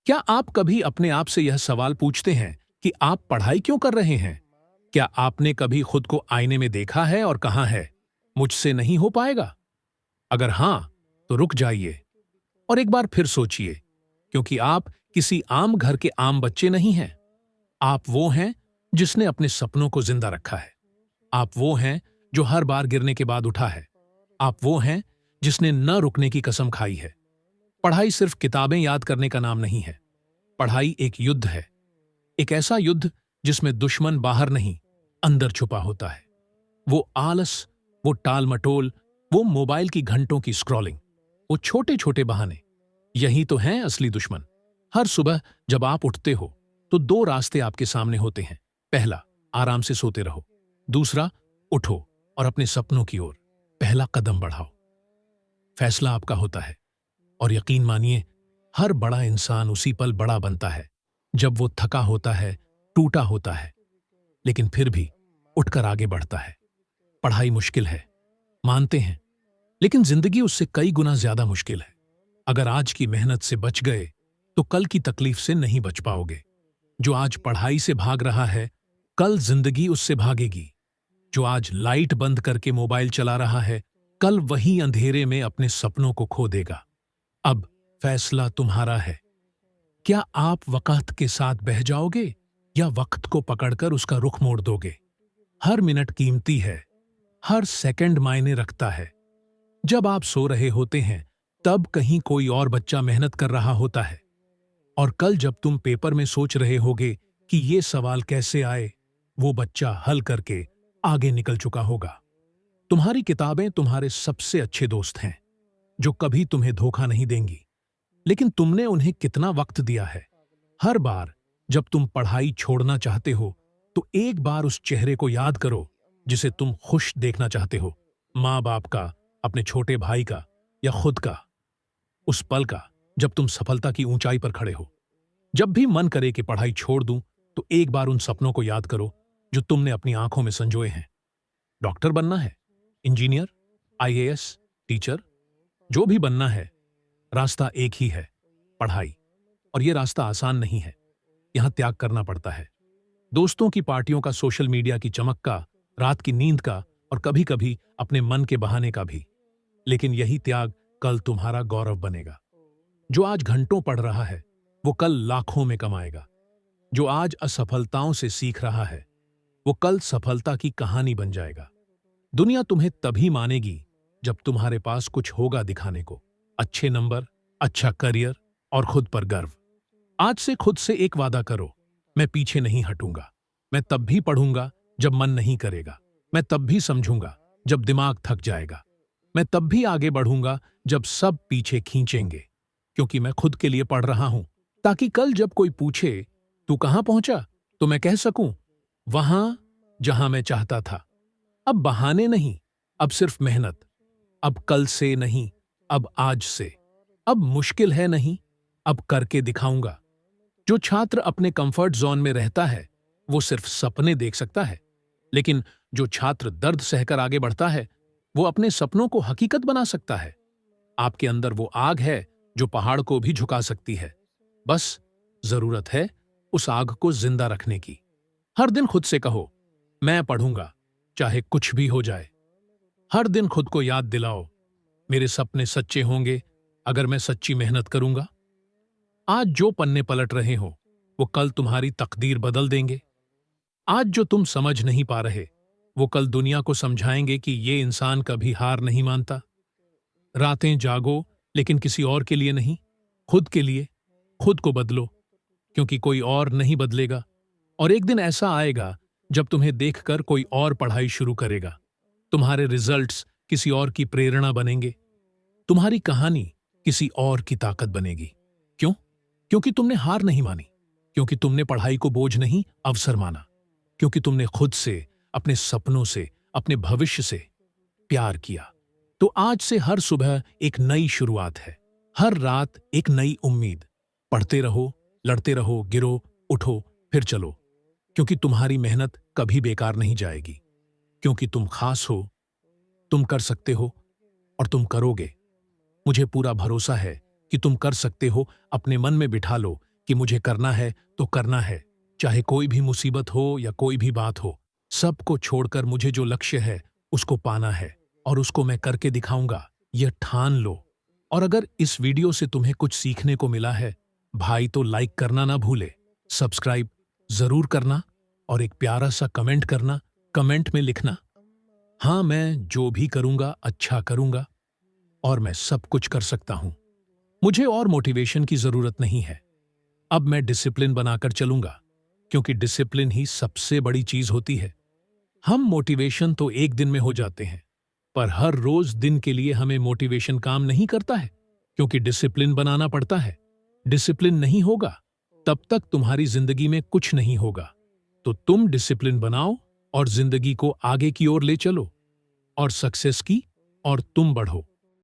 क्या आप कभी अपने आप से यह सवाल पूछते हैं कि आप पढ़ाई क्यों कर रहे हैं? क्या आपने कभी खुद को आईने में देखा है और कहा है, मुझसे नहीं हो पाएगा? अगर हां, तो रुक जाइए और एक बार फिर सोचिए, क्योंकि आप किसी आम घर के आम बच्चे नहीं हैं। आप वो हैं जिसने अपने सपनों को जिंदा रखा है। आप वो हैं जो हर बार गिरने के बाद उठा है। आप वो हैं जिसने न रुकने की कसम खाई है। पढ़ाई सिर्फ किताबें याद करने का नाम नहीं है। पढ़ाई एक युद्ध है, एक ऐसा युद्ध जिसमें दुश्मन बाहर नहीं, अंदर छुपा होता है। वो आलस, वो टाल मटोल, वो मोबाइल की घंटों की स्क्रॉलिंग, वो छोटे छोटे बहाने, यही तो हैं असली दुश्मन। हर सुबह जब आप उठते हो तो दो रास्ते आपके सामने होते हैं। पहला, आराम से सोते रहो। दूसरा, उठो और अपने सपनों की ओर पहला कदम बढ़ाओ। फैसला आपका होता है और यकीन मानिए, हर बड़ा इंसान उसी पल बड़ा बनता है जब वो थका होता है, टूटा होता है, लेकिन फिर भी उठकर आगे बढ़ता है। पढ़ाई मुश्किल है, मानते हैं, लेकिन जिंदगी उससे कई गुना ज्यादा मुश्किल है। अगर आज की मेहनत से बच गए तो कल की तकलीफ से नहीं बच पाओगे। जो आज पढ़ाई से भाग रहा है, कल जिंदगी उससे भागेगी। जो आज लाइट बंद करके मोबाइल चला रहा है, कल वही अंधेरे में अपने सपनों को खो देगा। अब फैसला तुम्हारा है। क्या आप वक्त के साथ बह जाओगे या वक्त को पकड़कर उसका रुख मोड़ दोगे? हर मिनट कीमती है, हर सेकंड मायने रखता है। जब आप सो रहे होते हैं, तब कहीं कोई और बच्चा मेहनत कर रहा होता है। और कल जब तुम पेपर में सोच रहे होगे कि ये सवाल कैसे आए, वो बच्चा हल करके आगे निकल चुका होगा। तुम्हारी किताबें तुम्हारे सबसे अच्छे दोस्त हैं, जो कभी तुम्हें धोखा नहीं देंगी। लेकिन तुमने उन्हें कितना वक्त दिया है? हर बार जब तुम पढ़ाई छोड़ना चाहते हो, तो एक बार उस चेहरे को याद करो जिसे तुम खुश देखना चाहते हो। माँ बाप का, अपने छोटे भाई का या खुद का। उस पल का जब तुम सफलता की ऊंचाई पर खड़े हो। जब भी मन करे कि पढ़ाई छोड़ दूं, तो एक बार उन सपनों को याद करो जो तुमने अपनी आंखों में संजोए हैं। डॉक्टर बनना है, इंजीनियर, आईएएस, टीचर, जो भी बनना है, रास्ता एक ही है, पढ़ाई। और यह रास्ता आसान नहीं है। यहां त्याग करना पड़ता है। दोस्तों की पार्टियों का, सोशल मीडिया की चमक का, रात की नींद का और कभी कभी अपने मन के बहाने का भी। लेकिन यही त्याग कल तुम्हारा गौरव बनेगा। जो आज घंटों पढ़ रहा है, वो कल लाखों में कमाएगा। जो आज असफलताओं से सीख रहा है, वो कल सफलता की कहानी बन जाएगा। दुनिया तुम्हें तभी मानेगी जब तुम्हारे पास कुछ होगा दिखाने को। अच्छे नंबर, अच्छा करियर और खुद पर गर्व। आज से खुद से एक वादा करो, मैं पीछे नहीं हटूंगा। मैं तब भी पढ़ूंगा जब मन नहीं करेगा। मैं तब भी समझूंगा जब दिमाग थक जाएगा। मैं तब भी आगे बढ़ूंगा जब सब पीछे खींचेंगे। क्योंकि मैं खुद के लिए पढ़ रहा हूं, ताकि कल जब कोई पूछे तू कहां पहुंचा, तो मैं कह सकूं, वहां जहां मैं चाहता था। अब बहाने नहीं, अब सिर्फ मेहनत। अब कल से नहीं, अब आज से। अब मुश्किल है नहीं, अब करके दिखाऊंगा। जो छात्र अपने कंफर्ट जोन में रहता है, वो सिर्फ सपने देख सकता है। लेकिन जो छात्र दर्द सहकर आगे बढ़ता है, वो अपने सपनों को हकीकत बना सकता है। आपके अंदर वो आग है जो पहाड़ को भी झुका सकती है। बस जरूरत है उस आग को जिंदा रखने की। हर दिन खुद से कहो, मैं पढ़ूंगा, चाहे कुछ भी हो जाए। हर दिन खुद को याद दिलाओ, मेरे सपने सच्चे होंगे अगर मैं सच्ची मेहनत करूंगा। आज जो पन्ने पलट रहे हो, वो कल तुम्हारी तकदीर बदल देंगे। आज जो तुम समझ नहीं पा रहे, वो कल दुनिया को समझाएंगे कि ये इंसान कभी हार नहीं मानता। रातें जागो, लेकिन किसी और के लिए नहीं, खुद के लिए। खुद को बदलो, क्योंकि कोई और नहीं बदलेगा। और एक दिन ऐसा आएगा जब तुम्हें देखकर कोई और पढ़ाई शुरू करेगा। तुम्हारे रिजल्ट्स किसी और की प्रेरणा बनेंगे। तुम्हारी कहानी किसी और की ताकत बनेगी। क्यों? क्योंकि तुमने हार नहीं मानी। क्योंकि तुमने पढ़ाई को बोझ नहीं, अवसर माना। क्योंकि तुमने खुद से, अपने सपनों से, अपने भविष्य से प्यार किया। तो आज से हर सुबह एक नई शुरुआत है, हर रात एक नई उम्मीद। पढ़ते रहो, लड़ते रहो, गिरो, उठो, फिर चलो। क्योंकि तुम्हारी मेहनत कभी बेकार नहीं जाएगी। क्योंकि तुम खास हो, तुम कर सकते हो और तुम करोगे। मुझे पूरा भरोसा है कि तुम कर सकते हो। अपने मन में बिठा लो कि मुझे करना है तो करना है, चाहे कोई भी मुसीबत हो या कोई भी बात हो। सबको छोड़कर मुझे जो लक्ष्य है उसको पाना है और उसको मैं करके दिखाऊंगा, यह ठान लो। और अगर इस वीडियो से तुम्हें कुछ सीखने को मिला है भाई तो लाइक करना ना भूले, सब्सक्राइब जरूर करना और एक प्यारा सा कमेंट करना। कमेंट में लिखना, हाँ मैं जो भी करूंगा अच्छा करूंगा और मैं सब कुछ कर सकता हूं। मुझे और मोटिवेशन की जरूरत नहीं है। अब मैं डिसिप्लिन बनाकर चलूंगा, क्योंकि डिसिप्लिन ही सबसे बड़ी चीज होती है। हम मोटिवेशन तो एक दिन में हो जाते हैं, पर हर रोज दिन के लिए हमें मोटिवेशन काम नहीं करता है, क्योंकि डिसिप्लिन बनाना पड़ता है। डिसिप्लिन नहीं होगा तब तक तुम्हारी जिंदगी में कुछ नहीं होगा। तो तुम डिसिप्लिन बनाओ और जिंदगी को आगे की ओर ले चलो और सक्सेस की और तुम बढ़ो।